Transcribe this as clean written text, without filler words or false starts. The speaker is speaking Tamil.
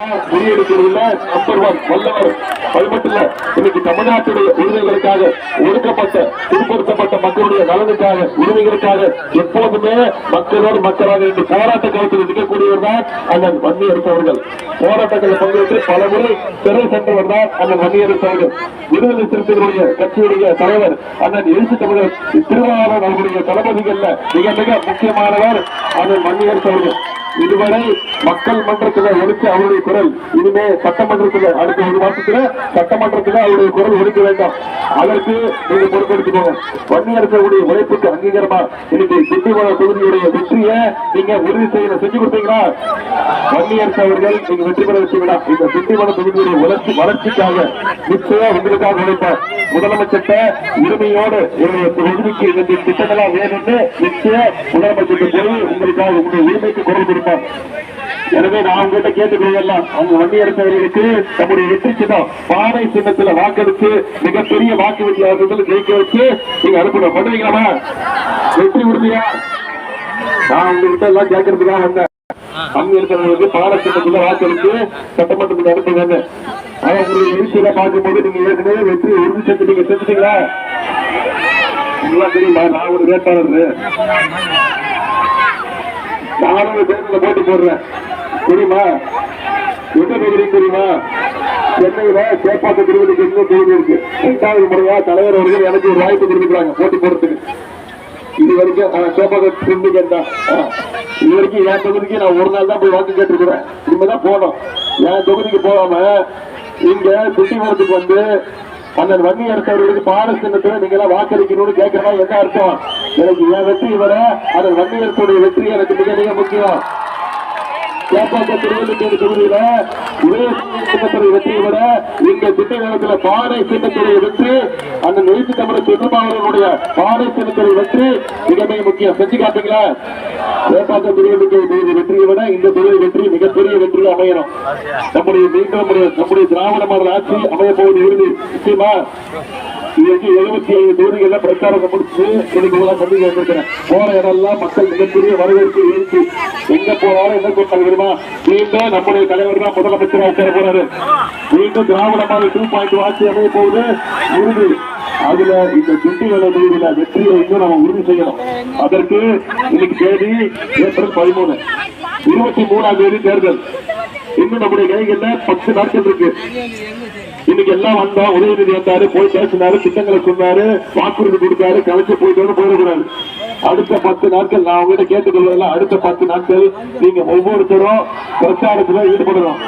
முறியடிக்கிறதுல நம்பர் ஒன் வல்லவர். அது மட்டும் இல்ல, இன்னைக்கு தமிழ்நாட்டுடைய உரிமைகளுக்காக, ஒடுக்கப்பட்ட பிற்படுத்தப்பட்ட மக்களுடைய நலனுக்காக, உரிமைகளுக்காக எப்போதுமே மக்களோடு மக்களாக இன்று போராட்ட களத்தில் இருக்கக்கூடியவர் தான் அண்ணன் வன்னியரசு அவர்கள். போராட்டங்களில் பங்கேற்று பல முறை சிறை சென்றவர் தான் அண்ணன் வன்னியரசு அவர்கள். விடுதலை சிறுத்தைகளுடைய கட்சியுடைய தலைவர் அண்ணன் எழுச்சி தமிழர் திருவாரூர் அவர்களுடைய தளபதிகள்ல மிக மிக முக்கியமானவர் அண்ணன் வன்னியரசு அவர்கள். இதுவரை மக்கள் மன்றத்தில் ஒழிச்ச அவருடைய குரல் இனிமே சட்டமன்றத்தில் அடுத்த ஒரு மாசத்துல சட்டமன்றத்தில் அவருடைய குரல் ஒழிக்க வேண்டும். அதற்கு நீங்க பொறுப்பெடுத்துக்கோங்க. வன்னியரசுடைய உழைப்புக்கு அங்கீகாரமா இன்னைக்கு திண்டிவனம் தொகுதியுடைய வெற்றியை நீங்க உறுதி செய்ய செஞ்சு கொடுத்தீங்களா? வன்னியரசு அவர்கள் நீங்க வெற்றி பெற வச்சீங்களா? இந்த திண்டிவனம் தொகுதியுடைய வளர்ச்சிக்காக நிச்சயம் உங்களுக்காக உழைப்பார். முதலமைச்சர்கிட்ட உரிமையோடு தொகுதிக்கு இந்த திட்டங்களா வேணும்னு நிச்சயம் முதலமைச்சருக்கு போய் உங்களுக்காக உங்களுடைய உரிமைக்கு குரல் கொடுப்பார். எனவே நான் உங்ககிட்ட கேட்டுக்கொள்ளலாம், அவங்க வன்னியரசு அவர்களுக்கு நம்முடைய வெற்றி சின்னம் பானை சின்னத்துல வாக்களித்து மிகப்பெரிய வாக்கு வித்தியாசத்தில் ஜெயிக்க வச்சு நீங்க அனுப்பணும். பண்ணுவீங்களா? வெற்றி உறுதியா? நான் உங்ககிட்ட எல்லாம் கேட்கறதுக்காக வந்தேன். வன்னியரசு பானை சின்னத்துல வாக்களித்து சட்டமன்றத்தில் அனுப்புங்க. ஆனா உங்களுடைய எழுச்சியில பார்க்கும்போது நீங்க ஏற்கனவே வெற்றி உறுதி செஞ்சு நீங்க செஞ்சுட்டீங்களா? தெரியுமா? நான் ஒரு வேட்பாளர், நானும் தேர்தலில் போட்டி போடுறேன். தெரியுமா? என்ன தொகுதி தெரியுமா? சென்னையில சேப்பாக்க திருவள்ளுக்கு இன்னும் தொகுதி இருக்கு. 2வது முறையா தலைவர் அவர்கள் எனக்கு ஒரு வாய்ப்பு கொடுத்துருக்காங்க போட்டி போடுறதுக்கு. இது வரைக்கும் சேப்பாக்க திரும்பிக்கேன் தான். இது வரைக்கும் என் தொகுதிக்கு நான் ஒரு நாள் தான் போய் வாக்கு கேட்டுருக்கிறேன். இனிமேதான் போனோம். என் தொகுதிக்கு போகாம இங்க திண்டிவனத்துக்கு வந்து அண்ணன் வன்னியரசு அவர்களுக்கு பாட சின்னத்துல நீங்க எல்லாம் வாக்களிக்கணும்னு கேட்கறதா என்ன அர்த்தம்? எனக்கு என் வெற்றி வர அண்ணன் வன்னியரசுடைய வெற்றி எனக்கு மிக மிக முக்கியம். சேப்பாக்க திருவள்ளுவர் தொகுதியில சின்னத்துடைய வெற்றியை விட இங்க திண்டிவனத்துல பானை சின்னத்துடைய வெற்றி, அண்ணன் எழுச்சி தமிழர் திருமாவளவனுடைய பானை சின்னத்துடைய வெற்றி மிக மிக முக்கியம். செஞ்சு காட்டுங்களா? சேப்பாக்க திருவள்ளுவர் வெற்றியை விட இந்த தொகுதி வெற்றி மிகப்பெரிய வெற்றி அமையணும். நம்முடைய திராவிட மாடல் ஆட்சி அமைய போவது உறுதி. நிச்சயமா இன்னைக்கு 75 தொகுதிகள்ல பிரச்சாரம் முடிச்சு இன்னைக்கு சந்திக்க வந்திருக்கிறேன். போற இடம்லாம் மக்கள் மிகப்பெரிய வரவேற்பு எழுச்சி. எங்க போனாலும் என்ன சொல்றாங்க தெரியுமா? மீண்டும் நம்முடைய தலைவர் தான் முதலமைச்சராக உட்கார போறாரு. மீண்டும் திராவிட மாடல் 2.0 ஆட்சி அமைய போகுது உறுதி. அதுல இந்த திண்டிவனம் தொகுதியில வெற்றியை இன்னும் நம்ம உறுதி செய்யணும். அதற்கு இன்னைக்கு தேதி ஏப்ரல் 13, 23ஆம் தேதி தேர்தல். இன்னும் நம்முடைய கைகள்ல 10 நாட்கள் இருக்கு. இன்னைக்கு எல்லாம் வந்தா உதயநிதி வந்தாரு, போய் பேசினாரு, திட்டங்களை சொன்னாரு, வாக்குறுதி கொடுத்தாரு, கலைச்சு போயிட்டு போயிடக்கூடாது. அடுத்த 10 நாட்கள் நான் உங்ககிட்ட கேட்டுக்கொள்வதெல்லாம், அடுத்த 10 நாட்கள் நீங்க ஒவ்வொருத்தரும் பிரச்சாரத்துல ஈடுபடணும்.